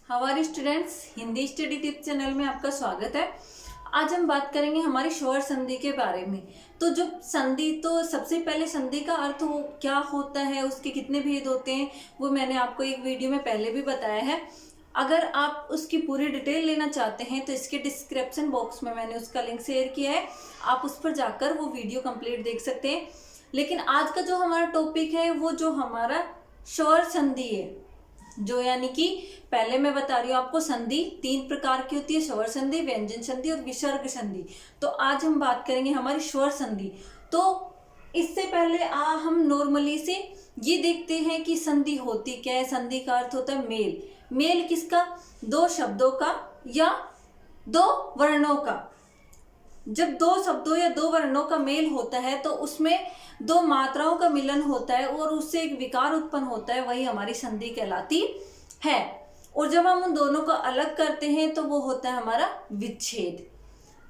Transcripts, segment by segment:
हमारे students Hindi study tip channel में आपका स्वागत है। आज हम बात करेंगे हमारी स्वर संधि के बारे में। तो जो संधि, तो सबसे पहले संधि का अर्थ क्या होता है, उसके कितने भेद होते हैं, वो मैंने आपको एक वीडियो में पहले भी बताया है। अगर आप उसकी पूरी डिटेल लेना चाहते हैं तो इसके डिस्क्रिप्शन बॉक्स में मैंने उसका लिंक शेयर किया है, आप उस पर जाकर वो वीडियो कंप्लीट देख सकते हैं। लेकिन आज का जो हमारा टॉपिक है वो जो हमारा स्वर संधि है, जो यानी कि पहले मैं बता रही हूँ आपको, संधि 3 प्रकार की होती है, स्वर संधि, व्यंजन संधि और विसर्ग संधि। तो आज हम बात करेंगे हमारी स्वर संधि। तो इससे पहले हम नॉर्मली से ये देखते हैं कि संधि होती क्या है। संधि का अर्थ होता है मेल। मेल किसका? 2 शब्दों का या 2 वर्णों का। जब 2 शब्दों या 2 वर्णों का मेल होता है तो उसमें 2 मात्राओं का मिलन होता है और उससे एक विकार उत्पन्न होता है, वही हमारी संधि कहलाती है। और जब हम उन दोनों को अलग करते हैं तो वो होता है हमारा विच्छेद।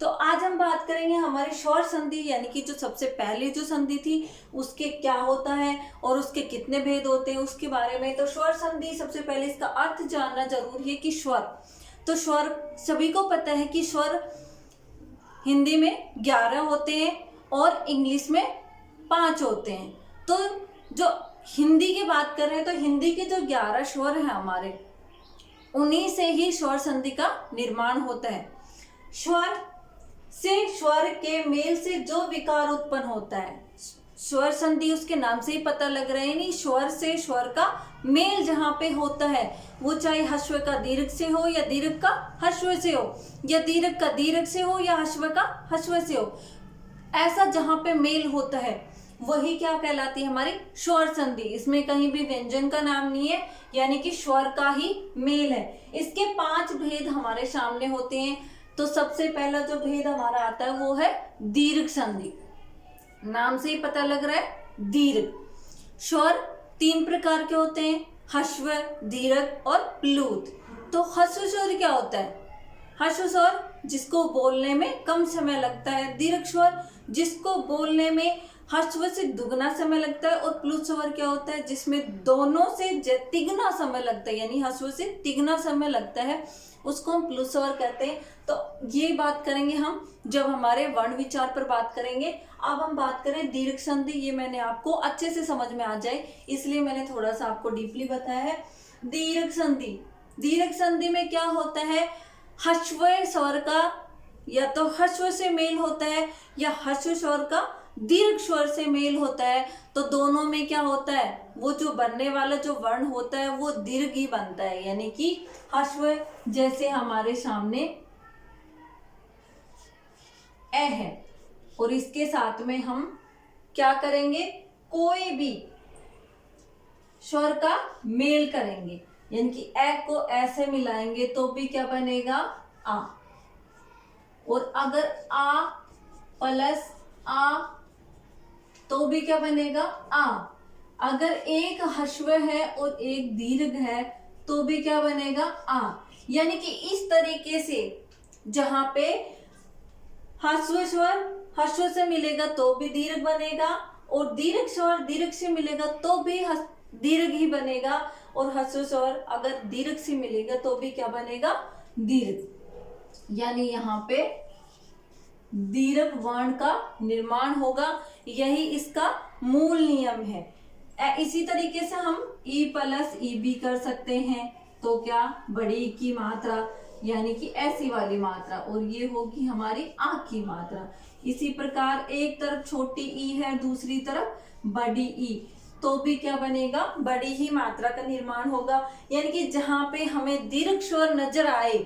तो आज हम बात करेंगे हमारी स्वर संधि, यानी कि जो सबसे पहली जो संधि थी उसके क्या होता है और उसके कितने भेद होते हैं उसके बारे में। तो स्वर संधि, सबसे पहले इसका अर्थ जानना जरूरी है कि स्वर। तो स्वर सभी को पता है कि स्वर हिंदी में 11 होते हैं और इंग्लिश में 5 होते हैं। तो जो हिंदी की बात कर रहे हैं तो हिंदी के जो 11 स्वर हैं हमारे, उन्हीं से ही स्वर संधि का निर्माण होता है। स्वर से स्वर के मेल से जो विकार उत्पन्न होता है, स्वर संधि उसके नाम से ही पता लग रहा है, नहीं, स्वर से स्वर का मेल जहाँ पे होता है, वो चाहे ह्रस्व का दीर्घ से हो या दीर्घ का ह्रस्व से हो, या दीर्घ का दीर्घ से हो या ह्रस्व का ह्रस्व से हो, ऐसा जहाँ पे मेल होता है वही क्या कहलाती है? हमारी स्वर संधि। इसमें कहीं भी व्यंजन का नाम नहीं है, यानी कि स्वर का ही मेल है। इसके 5 भेद हमारे सामने होते हैं। तो सबसे पहला जो भेद हमारा आता है वो है दीर्घ संधि। नाम से ही पता लग रहा है दीर्घ। स्वर 3 प्रकार के होते हैं, ह्रस्व, दीर्घ और प्लुत। तो ह्रस्व स्वर क्या होता है? ह्रस्व स्वर जिसको बोलने में कम समय लगता है, दीर्घ स्वर जिसको बोलने में ह्रस्व से दुगना समय लगता है, और प्लुत स्वर क्या होता है? जिसमें दोनों से तिगुना समय लगता है, यानी ह्रस्व से तिगुना समय लगता है, उसको हम प्लुत स्वर कहते हैं। तो ये बात करेंगे हम जब हमारे वर्ण विचार पर बात करेंगे। अब हम बात करें दीर्घ संधि। ये मैंने आपको अच्छे से समझ में आ जाए इसलिए मैंने थोड़ा सा आपको डीपली बताया है। दीर्घ संधि, दीर्घ संधि में क्या होता है? ह्रस्व स्वर का या तो ह्रस्व से मेल होता है या ह्रस्व स्वर का दीर्घ स्वर से मेल होता है। तो दोनों में क्या होता है? वो जो बनने वाला जो वर्ण होता है वो दीर्घ ही बनता है, यानी कि ह्रस्व। जैसे हमारे सामने ए है और इसके साथ में हम क्या करेंगे? कोई भी स्वर का मेल करेंगे, यानी कि ए को ऐसे मिलाएंगे तो भी क्या बनेगा? आ। और अगर आ प्लस आ तो भी क्या बनेगा? आ। अगर एक ह्रस्व है और एक दीर्घ है तो भी क्या बनेगा? आ। यानी कि इस तरीके से जहां पे ह्रस्व स्वर ह्रस्व से मिलेगा तो भी दीर्घ बनेगा, और दीर्घ स्वर दीर्घ से मिलेगा तो भी दीर्घ ही बनेगा, और ह्रस्व स्वर अगर दीर्घ से मिलेगा तो भी क्या बनेगा? दीर्घ। यानी यहाँ पे दीर्घ वर्ण का निर्माण होगा, यही इसका मूल नियम है। इसी तरीके से हम ई प्लस ई भी कर सकते हैं, तो क्या? बड़ी की मात्रा, यानी कि ऐसी वाली मात्रा, और ये होगी हमारी आ की मात्रा। इसी प्रकार एक तरफ छोटी ई है, दूसरी तरफ बड़ी ई, तो भी क्या बनेगा? बड़ी ही मात्रा का निर्माण होगा। यानी कि जहां पे हमें दीर्घ स्वर नजर आए,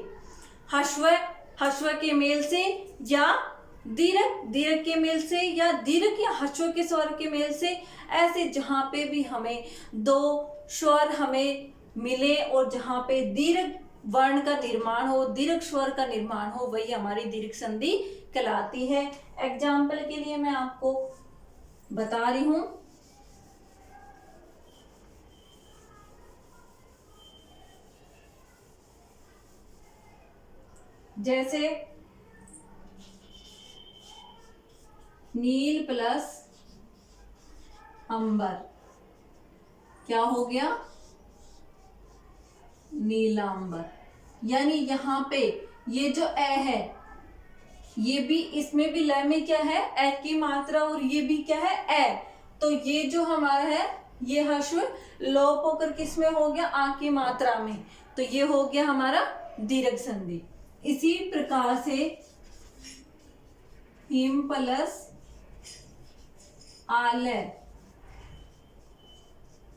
ह्रस्व के मेल से या दीर्घ के मेल से या दीर्घ या ह्रस्व के स्वर के मेल से, ऐसे जहां पे भी हमें 2 स्वर हमें मिले और जहां पे दीर्घ वर्ण का निर्माण हो, दीर्घ स्वर का निर्माण हो, वही हमारी दीर्घ संधि कहलाती है। एग्जाम्पल के लिए मैं आपको बता रही हूं, जैसे नील प्लस अंबर क्या हो गया? नीलांबर। यानी यहाँ पे ये जो ए है, ये भी, इसमें भी ल में क्या है, ए की मात्रा, और ये भी क्या है, ए। तो ये जो हमारा है, ये हश्व लोप होकर किस में हो गया, आ की मात्रा में। तो ये हो गया हमारा दीर्घ संधि। इसी प्रकार से हिम प्लस आलय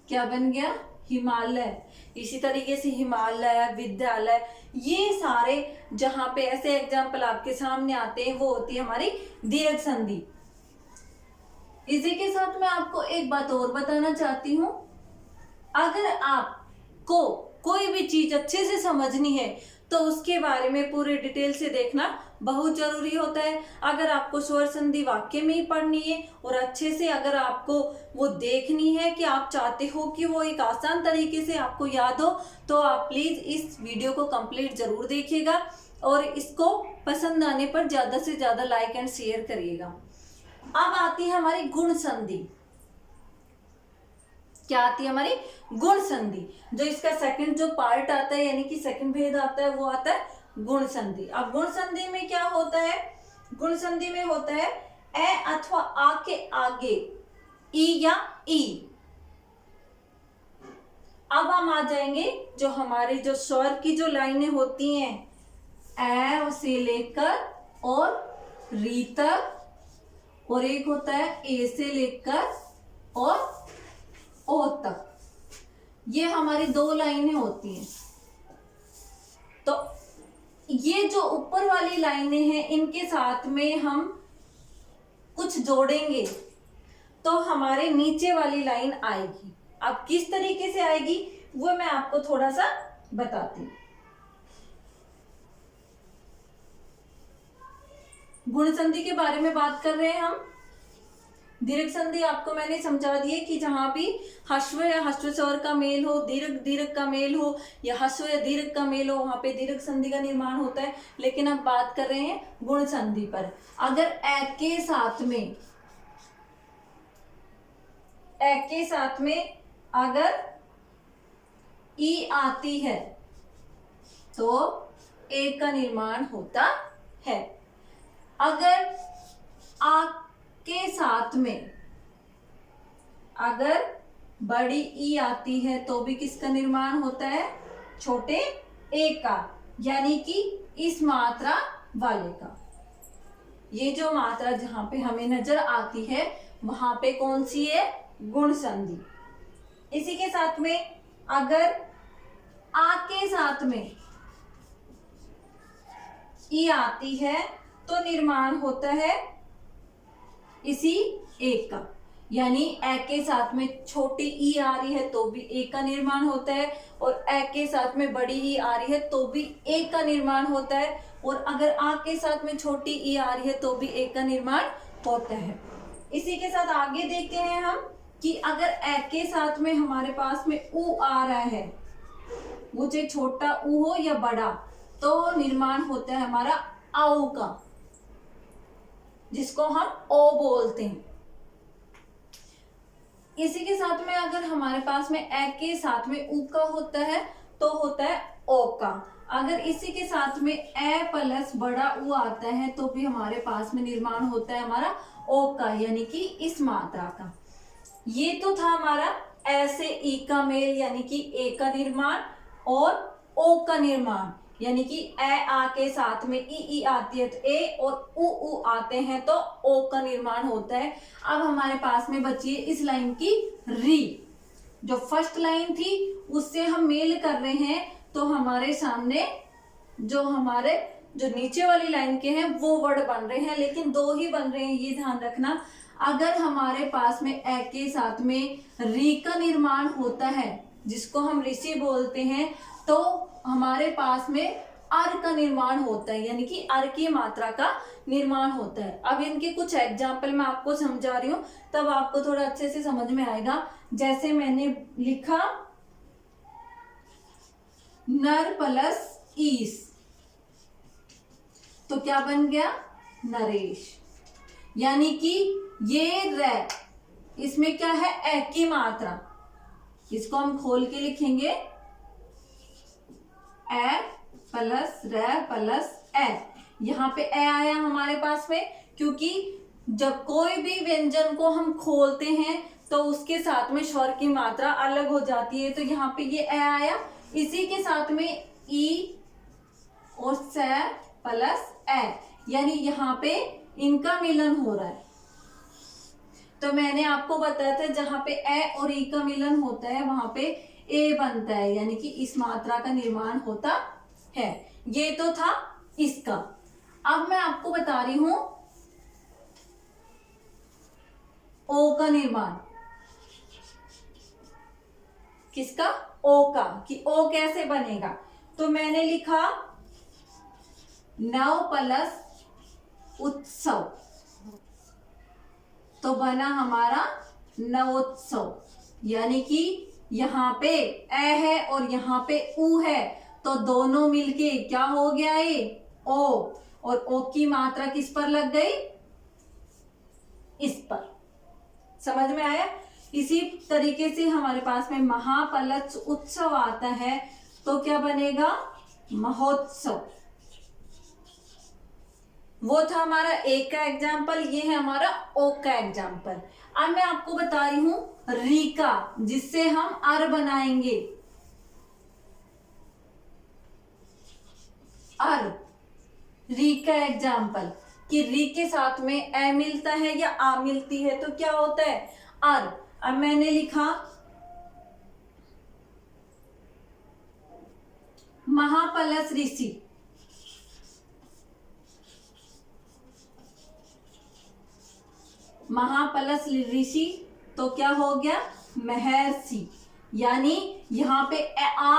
क्या बन गया, हिमालय। इसी तरीके से हिमालय, विद्यालय, ये सारे जहां पे ऐसे एग्जाम्पल आपके सामने आते हैं वो होती है हमारी दीर्घ संधि। इसी के साथ मैं आपको एक बात और बताना चाहती हूं, अगर आपको कोई भी चीज अच्छे से समझनी है तो उसके बारे में पूरे डिटेल से देखना बहुत जरूरी होता है। अगर आपको स्वर संधि वाक्य में ही पढ़नी है और अच्छे से अगर आपको वो देखनी है कि आप चाहते हो कि वो एक आसान तरीके से आपको याद हो, तो आप प्लीज इस वीडियो को कंप्लीट जरूर देखिएगा और इसको पसंद आने पर ज्यादा से ज्यादा लाइक एंड शेयर करिएगा। अब आती है हमारी गुण संधि। क्या आती है हमारी गुण संधि। जो इसका सेकंड जो पार्ट आता है, यानी कि सेकंड भेद आता है, वो आता है गुण संधि। अब गुण संधि में क्या होता है, गुण संधि में होता है ए अथवा आ के आगे ई या ई। अब हम आ जाएंगे जो हमारे जो स्वर की जो लाइनें होती हैं, ए से लेकर और री तक, और एक होता है ए से लेकर और ओ तक। ये हमारी दो लाइनें होती हैं। तो ये जो ऊपर वाली लाइनें हैं, इनके साथ में हम कुछ जोड़ेंगे तो हमारे नीचे वाली लाइन आएगी। अब किस तरीके से आएगी वो मैं आपको थोड़ा सा बताती हूँ। गुण संधि के बारे में बात कर रहे हैं हम। दीर्घ संधि आपको मैंने समझा दी है कि जहां भी ह्रस्व या ह्रस्व स्वर का मेल हो, दीर्घ का मेल हो, या ह्रस्व या दीर्घ का मेल हो, वहां पे दीर्घ संधि का निर्माण होता है। लेकिन अब बात कर रहे हैं गुण संधि पर। अगर ए के साथ में अगर ई आती है तो ए का निर्माण होता है। अगर आ के साथ में अगर बड़ी ई आती है तो भी किसका निर्माण होता है, छोटे ए का, यानी कि इस मात्रा वाले का। ये जो मात्रा जहां पे हमें नजर आती है वहां पे कौन सी है, गुण संधि। इसी के साथ में अगर आ के साथ में ई आती है तो निर्माण होता है इसी एक का, यानी ए के साथ में छोटी ई आ रही है तो भी ए का निर्माण होता है, और ए के साथ में बड़ी ई आ रही है तो भी ए का निर्माण होता है, और अगर आ के साथ में छोटी ई आ रही है तो भी ए का निर्माण होता है। इसी के साथ आगे देखते हैं हम कि अगर ए के साथ में हमारे पास में ऊ आ रहा है, वो चाहे छोटा ऊ हो या बड़ा, तो निर्माण होता है हमारा आऊ का, जिसको हम ओ बोलते हैं। इसी के साथ में अगर हमारे पास में ए के साथ में ऊ का होता है तो होता है ओ का। अगर इसी के साथ में ए प्लस बड़ा ऊ आता है तो भी हमारे पास में निर्माण होता है हमारा ओ का, यानी कि इस मात्रा का। ये तो था हमारा ए से ई का मेल, यानी कि ए का निर्माण, और ओ का निर्माण, यानी कि ए आ के साथ में ई आती है तो ए, और ऊ आते हैं तो ओ का निर्माण होता है। अब हमारे पास में बची है इस लाइन की री। जो फर्स्ट लाइन थी उससे हम मेल कर रहे हैं, तो हमारे सामने जो नीचे वाली लाइन के हैं वो वर्ड बन रहे हैं, लेकिन दो ही बन रहे हैं, ये ध्यान रखना। अगर हमारे पास में ए के साथ में री का निर्माण होता है, जिसको हम ऋषि बोलते हैं, तो हमारे पास में अर का निर्माण होता है, यानी कि अर की मात्रा का निर्माण होता है। अब इनके कुछ एग्जाम्पल मैं आपको समझा रही हूँ, तब आपको थोड़ा अच्छे से समझ में आएगा। जैसे मैंने लिखा नर प्लस ईस, तो क्या बन गया, नरेश। यानी कि ये रे, इसमें क्या है, ए की मात्रा, इसको हम खोल के लिखेंगे ए प्लस रे प्लस ए। यहाँ पे ए आया हमारे पास में, क्योंकि जब कोई भी व्यंजन को हम खोलते हैं तो उसके साथ में स्वर की मात्रा अलग हो जाती है, तो यहाँ पे ये ए आया, इसी के साथ में ई और से प्लस ए, यानी यहाँ पे इनका मिलन हो रहा है। तो मैंने आपको बताया था जहां पे ए और ई का मिलन होता है वहां पे ए बनता है, यानी कि इस मात्रा का निर्माण होता है। ये तो था इसका। अब मैं आपको बता रही हूं ओ का निर्माण। किसका? ओ का, कि ओ कैसे बनेगा। तो मैंने लिखा नव प्लस उत्सव, तो बना हमारा नवोत्सव, यानी कि यहाँ पे ए है और यहाँ पे उ है, तो दोनों मिलके क्या हो गया ये ओ, और ओ की मात्रा किस पर लग गई? इस पर। समझ में आया? इसी तरीके से हमारे पास में महाप्लस उत्सव आता है, तो क्या बनेगा? महोत्सव। वो था हमारा ए का एग्जाम्पल, ये है हमारा ओ का एग्जाम्पल। अब मैं आपको बता रही हूं री का, जिससे हम अर बनाएंगे। अर, री का एग्जाम्पल, कि री के साथ में ए मिलता है या आ मिलती है तो क्या होता है? अर। अब मैंने लिखा महाप्लस ऋषि, महाप्लस ऋषि, तो क्या हो गया? महर्षि। यानी यहाँ पे आ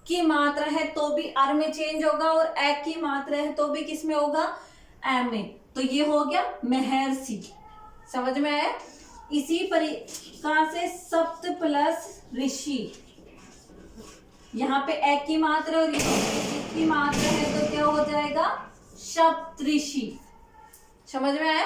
की मात्रा है तो भी अर में चेंज होगा, और ए की मात्रा है तो भी किस में होगा? ए में। तो ये हो गया महर्षि। समझ में आया? इसी प्रकार से सप्त प्लस ऋषि, यहाँ पे ए की मात्रा और ऋषि की मात्रा है तो क्या हो जाएगा? सप्तऋषि। समझ में आया?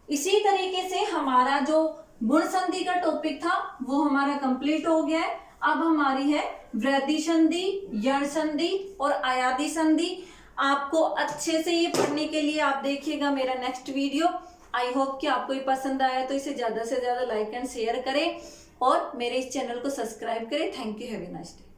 इसी तरीके से हमारा जो गुण संधि का टॉपिक था वो हमारा कंप्लीट हो गया है। अब हमारी है वृद्धि संधि, यण संधि और अयादि संधि। आपको अच्छे से ये पढ़ने के लिए आप देखिएगा मेरा नेक्स्ट वीडियो। आई होप कि आपको ये पसंद आया, तो इसे ज्यादा से ज्यादा लाइक एंड शेयर करें और मेरे इस चैनल को सब्सक्राइब करें। Thank you, have a nice day.